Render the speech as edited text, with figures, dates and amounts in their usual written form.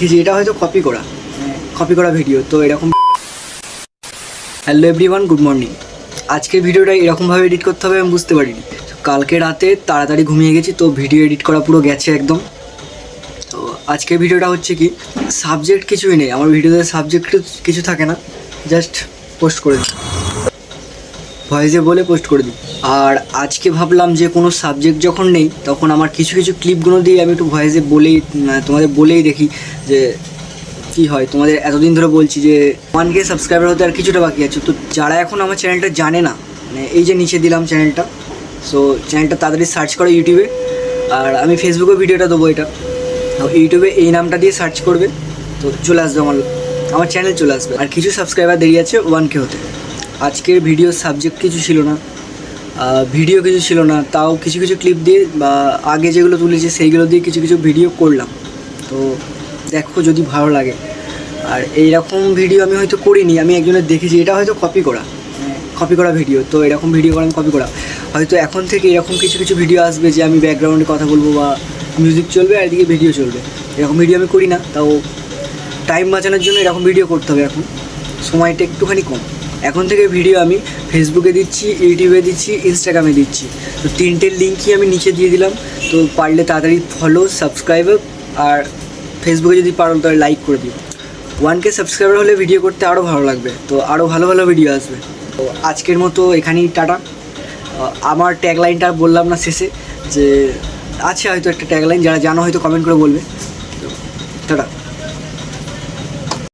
যে এটা হয়তো কপি করা ভিডিও। তো এরকম হ্যালো এভরিওয়ান, গুড মর্নিং। আজকের ভিডিওটা এরকমভাবে এডিট করতে হবে আমি বুঝতে পারিনি। কালকে রাতে তাড়াতাড়ি ঘুমিয়ে গেছি, তো ভিডিও এডিট করা পুরো গেছে একদম। তো আজকের ভিডিওটা হচ্ছে কি, সাবজেক্ট কিছুই নেই আমার ভিডিওতে, সাবজেক্ট কিছু থাকে না, জাস্ট পোস্ট করে দিই, ভয়েসে বলে পোস্ট করে দিই। আর আজকে ভাবলাম যে কোনো সাবজেক্ট যখন নেই তখন আমার কিছু কিছু ক্লিপগুলো দিয়ে আমি একটু ভয়েসে বলেই তোমাদের বলেই দেখি যে কী হয়। তোমাদের এতদিন ধরে বলছি যে 1K সাবস্ক্রাইবার হতে আর কিছুটা বাকি আছে। তো যারা এখন আমার চ্যানেলটা জানে না, মানে এই যে নিচে দিলাম চ্যানেলটা, সো চ্যানেলটা তাড়াতাড়ি সার্চ করো ইউটিউবে, আর আমি ফেসবুকে ভিডিওটা দেবো। এটা তো ইউটিউবে এই নামটা দিয়ে সার্চ করবে, তো চলে আসবে আমার চ্যানেল চলে আসবে। আর কিছু সাবস্ক্রাইবার দেরি আছে 1K হতে। আজকের ভিডিওর সাবজেক্ট কিছু ছিল না, তাও কিছু কিছু ক্লিপ দিয়ে বা আগে যেগুলো তুলেছি সেইগুলো দিয়ে কিছু কিছু ভিডিও করলাম। তো দেখো যদি ভালো লাগে। আর এইরকম ভিডিও আমি হয়তো করিনি, আমি একজনের দেখেছি এটা হয়তো কপি করা ভিডিও। তো এরকম ভিডিও করা আমি কপি করা, হয়তো এখন থেকে এরকম কিছু কিছু ভিডিও আসবে যে আমি ব্যাকগ্রাউন্ডে কথা বলবো বা মিউজিক চলবে আর এদিকে ভিডিও চলবে। এরকম ভিডিও আমি করি না, তাও টাইম বাঁচানোর জন্য এরকম ভিডিও করতে হবে। এখন সময়টা একটুখানি কম। এখন থেকে ভিডিও আমি ফেসবুকে দিচ্ছি, ইউটিউবে দিচ্ছি, ইনস্টাগ্রামে দিচ্ছি। তো তিনটের লিঙ্কই আমি নিচে দিয়ে দিলাম। তো পারলে তাড়াতাড়ি ফলো, সাবস্ক্রাইবার, আর ফেসবুকে যদি পারো তাহলে লাইক করে দিও। 1K সাবস্ক্রাইবার হলে ভিডিও করতে আরও ভালো লাগবে, তো আরও ভালো ভালো ভিডিও আসবে। তো আজকের মতো এখানেই টাটা। আমার ট্যাগলাইনটা বললাম না শেষে, যে আছে হয়তো একটা ট্যাগলাইন, যারা জানো হয়তো কমেন্ট করে বলবে। তো টাটা।